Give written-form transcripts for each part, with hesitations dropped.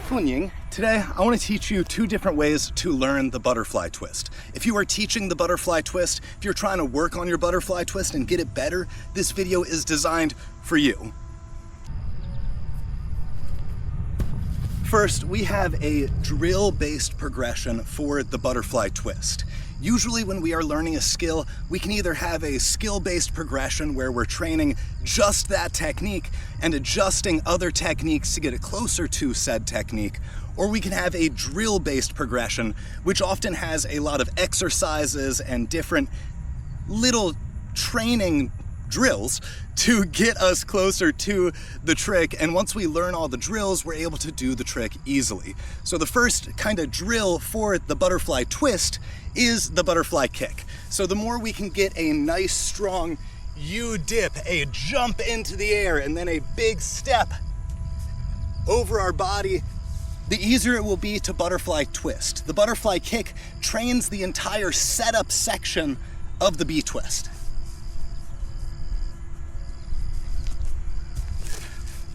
Kunying. Today I want to teach you two different ways to learn the butterfly twist. If you are teaching the butterfly twist, if you're trying to work on your butterfly twist and get it better, this video is designed for you. First, we have a drill-based progression for the butterfly twist. Usually when we are learning a skill, we can either have a skill-based progression where we're training just that technique and adjusting other techniques to get it closer to said technique, or we can have a drill-based progression, which often has a lot of exercises and different little training drills to get us closer to the trick, and once we learn all the drills, we're able to do the trick easily. So the first kind of drill for the butterfly twist is the butterfly kick. So the more we can get a nice strong U-dip, a jump into the air, and then a big step over our body, the easier it will be to butterfly twist. The butterfly kick trains the entire setup section of the bee twist.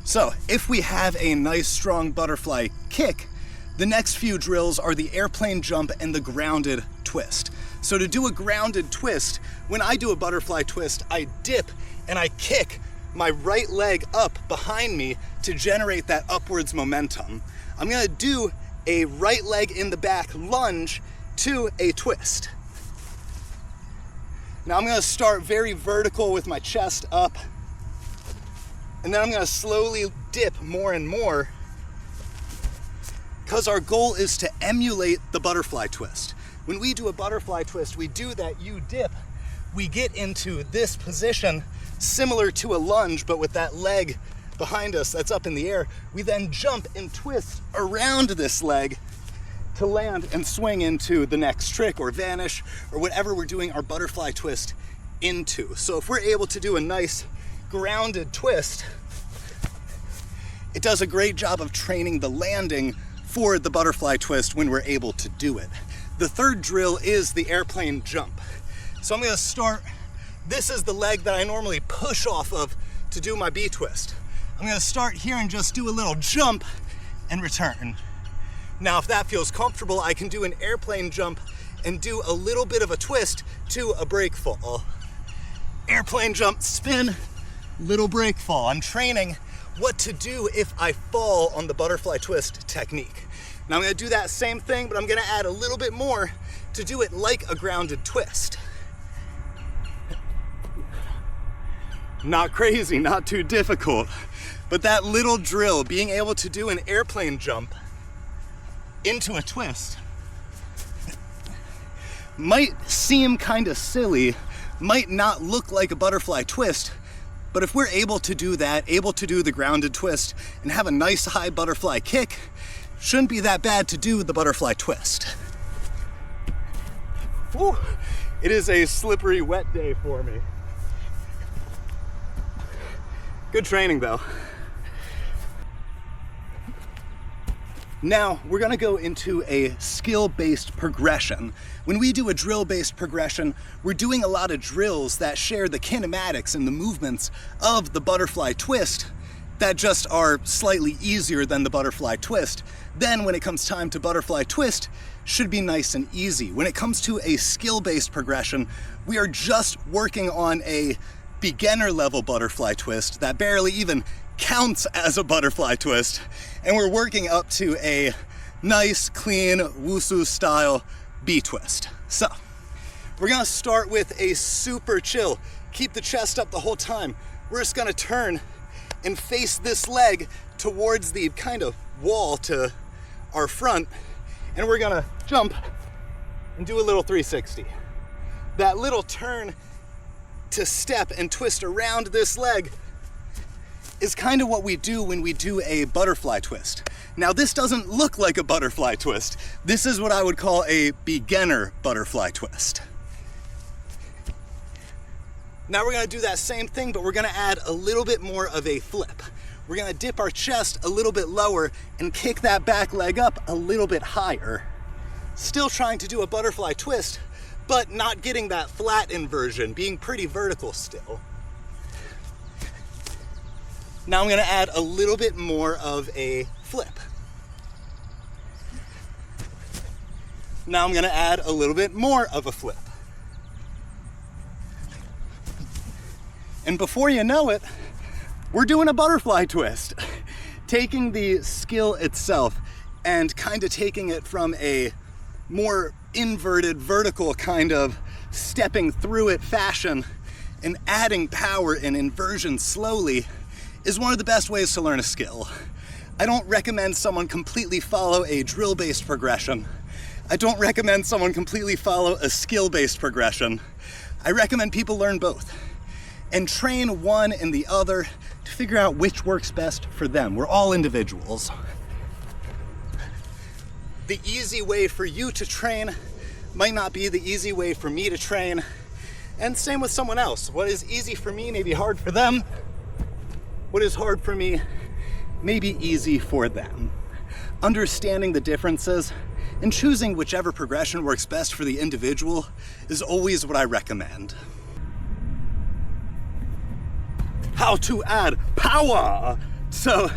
So if we have a nice strong butterfly kick, the next few drills are the airplane jump and the grounded twist. So to do a grounded twist, when I do a butterfly twist, I dip and I kick my right leg up behind me to generate that upwards momentum. I'm gonna do a right leg in the back lunge to a twist. Now I'm gonna start very vertical with my chest up, and then I'm gonna slowly dip more and more, because our goal is to emulate the butterfly twist. When we do a butterfly twist, we do that U-dip, we get into this position similar to a lunge, but with that leg behind us that's up in the air. We then jump and twist around this leg to land and swing into the next trick or vanish or whatever we're doing our butterfly twist into. So if we're able to do a nice grounded twist, it does a great job of training the landing for the butterfly twist when we're able to do it. The third drill is the airplane jump. So I'm gonna start, this is the leg that I normally push off of to do my bee twist. I'm gonna start here and just do a little jump and return. Now if that feels comfortable, I can do an airplane jump and do a little bit of a twist to a break fall. Airplane jump, spin, little break fall. I'm training what to do if I fall on the butterfly twist technique. Now I'm gonna do that same thing, but I'm gonna add a little bit more to do it like a grounded twist. Not crazy, not too difficult, but that little drill, being able to do an airplane jump into a twist, might seem kind of silly, might not look like a butterfly twist, but if we're able to do that, able to do the grounded twist and have a nice high butterfly kick, shouldn't be that bad to do the butterfly twist. Whew. It is a slippery, wet day for me. Good training though. Now we're gonna go into a skill-based progression. When we do a drill-based progression, we're doing a lot of drills that share the kinematics and the movements of the butterfly twist that just are slightly easier than the butterfly twist. Then when it comes time to butterfly twist, should be nice and easy. When it comes to a skill-based progression, we are just working on a beginner level butterfly twist that barely even counts as a butterfly twist, and we're working up to a nice, clean, Wusu style bee twist. So we're gonna start with a super chill, keep the chest up the whole time. We're just gonna turn and face this leg towards the kind of wall to our front, and we're gonna jump and do a little 360. That little turn to step and twist around this leg is kind of what we do when we do a butterfly twist. Now this doesn't look like a butterfly twist. This is what I would call a beginner butterfly twist. Now we're gonna do that same thing, but we're gonna add a little bit more of a flip. We're gonna dip our chest a little bit lower and kick that back leg up a little bit higher. Still trying to do a butterfly twist, but not getting that flat inversion, being pretty vertical still. Now I'm gonna add a little bit more of a flip. Now I'm gonna add a little bit more of a flip. And before you know it, we're doing a butterfly twist. Taking the skill itself and kind of taking it from a more inverted, vertical kind of stepping through it fashion and adding power and inversion slowly is one of the best ways to learn a skill. I don't recommend someone completely follow a drill-based progression. I don't recommend someone completely follow a skill-based progression. I recommend people learn both and train one and the other to figure out which works best for them. We're all individuals. The easy way for you to train might not be the easy way for me to train, and same with someone else. What is easy for me may be hard for them. What is hard for me may be easy for them. Understanding the differences and choosing whichever progression works best for the individual is always what I recommend. How to add power. So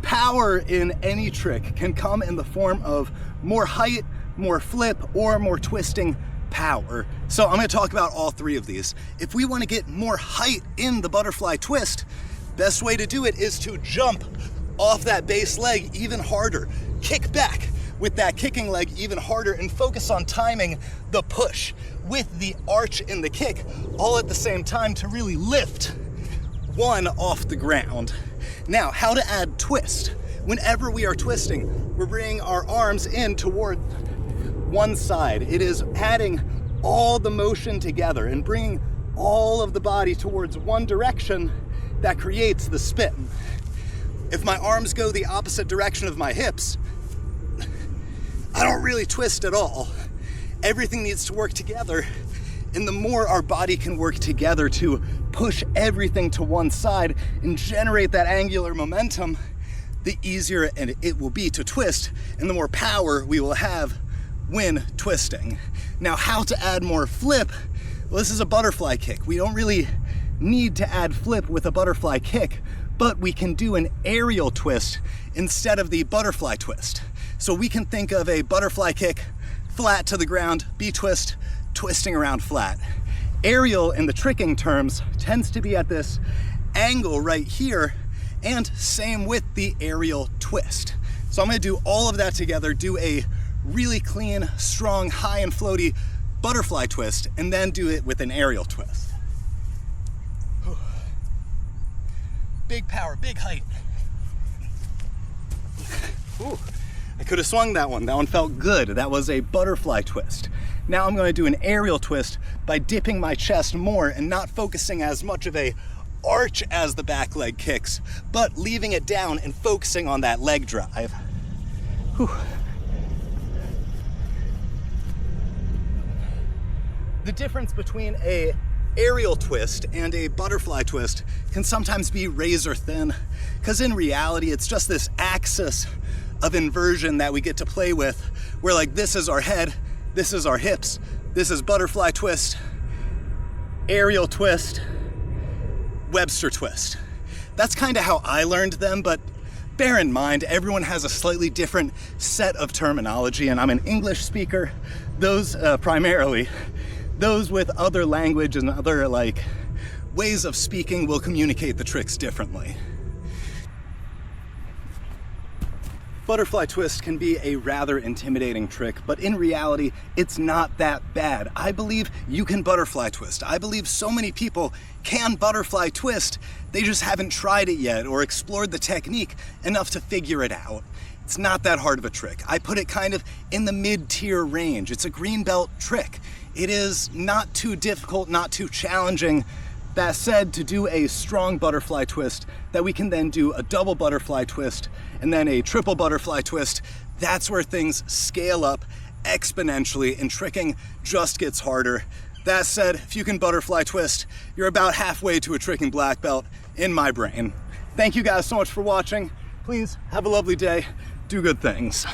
power in any trick can come in the form of more height, more flip, or more twisting power. So I'm gonna talk about all three of these. If we wanna get more height in the butterfly twist, best way to do it is to jump off that base leg even harder. Kick back with that kicking leg even harder and focus on timing the push with the arch in the kick all at the same time to really lift one off the ground. Now, how to add twist. Whenever we are twisting, we're bringing our arms in toward one side. It is adding all the motion together and bringing all of the body towards one direction that creates the spin. If my arms go the opposite direction of my hips, I don't really twist at all. Everything needs to work together, and the more our body can work together to push everything to one side and generate that angular momentum, the easier it will be to twist, and the more power we will have when twisting. Now, how to add more flip? Well, this is a butterfly kick. We don't really need to add flip with a butterfly kick, but we can do an aerial twist instead of the butterfly twist. So we can think of a butterfly kick, flat to the ground, B-twist, twisting around flat. Aerial in the tricking terms tends to be at this angle right here, and same with the aerial twist. So I'm gonna do all of that together, do a really clean, strong, high and floaty butterfly twist, and then do it with an aerial twist. Big power, big height. Ooh, I could have swung that one. That one felt good. That was a butterfly twist. Now I'm going to do an aerial twist by dipping my chest more and not focusing as much of a arch as the back leg kicks, but leaving it down and focusing on that leg drive. Whew. The difference between a aerial twist and a butterfly twist can sometimes be razor thin, because in reality it's just this axis of inversion that we get to play with, where like this is our head, this is our hips, this is butterfly twist, aerial twist, Webster twist. That's kind of how I learned them, but bear in mind everyone has a slightly different set of terminology, and I'm an English speaker. Those primarily, those with other language and other like ways of speaking will communicate the tricks differently. Butterfly twist can be a rather intimidating trick, but in reality, it's not that bad. I believe you can butterfly twist. I believe so many people can butterfly twist. They just haven't tried it yet or explored the technique enough to figure it out. It's not that hard of a trick. I put it kind of in the mid-tier range. It's a green belt trick. It is not too difficult, not too challenging. That said, to do a strong butterfly twist that we can then do a double butterfly twist and then a triple butterfly twist, that's where things scale up exponentially and tricking just gets harder. That said, if you can butterfly twist, you're about halfway to a tricking black belt in my brain. Thank you guys so much for watching. Please have a lovely day. Do good things.